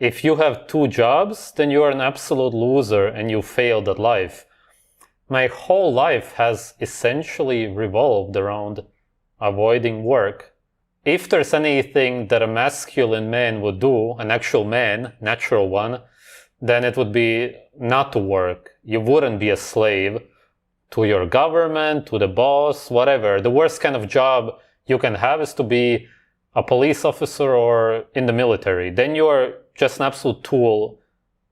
If you have 2 jobs, then you are an absolute loser and you failed at life. My whole life has essentially revolved around avoiding work. If there's anything that a masculine man would do, an actual man, natural one, then it would be not to work. You wouldn't be a slave to your government, to the boss, whatever. The worst kind of job you can have is to be a police officer or in the military. Then you're just an absolute tool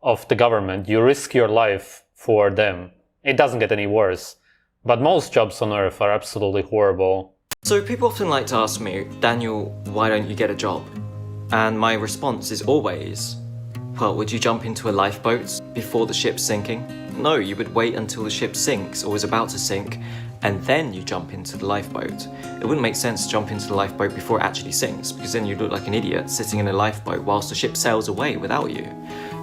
of the government. You risk your life for them. It doesn't get any worse. But most jobs on earth are absolutely horrible. So people often like to ask me, Daniel, why don't you get a job? And my response is always, well, would you jump into a lifeboat before the ship's sinking? No, you would wait until the ship sinks or is about to sink, and then you jump into the lifeboat. It wouldn't make sense to jump into the lifeboat before it actually sinks, because then you look like an idiot sitting in a lifeboat whilst the ship sails away without you.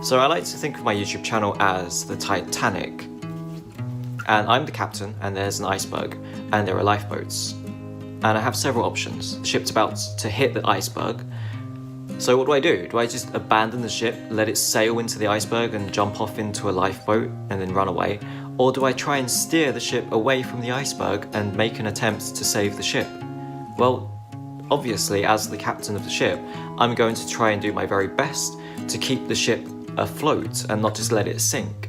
So I like to think of my YouTube channel as the Titanic. And I'm the captain, and there's an iceberg, and there are lifeboats. And I have several options. The ship's about to hit the iceberg. So what do? Do I just abandon the ship, let it sail into the iceberg and jump off into a lifeboat and then run away? Or do I try and steer the ship away from the iceberg and make an attempt to save the ship? Well, obviously, as the captain of the ship, I'm going to try and do my very best to keep the ship afloat and not just let it sink.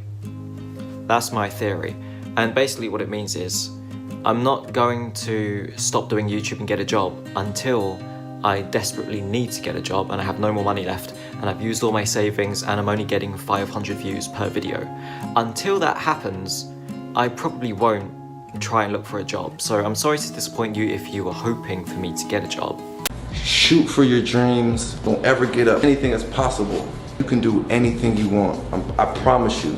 That's my theory. And basically what it means is, I'm not going to stop doing YouTube and get a job until I desperately need to get a job and I have no more money left and I've used all my savings and I'm only getting 500 views per video. Until that happens, I probably won't try and look for a job. So I'm sorry to disappoint you if you were hoping for me to get a job. Shoot for your dreams. Don't ever get up. Anything is possible. You can do anything you want. I promise you.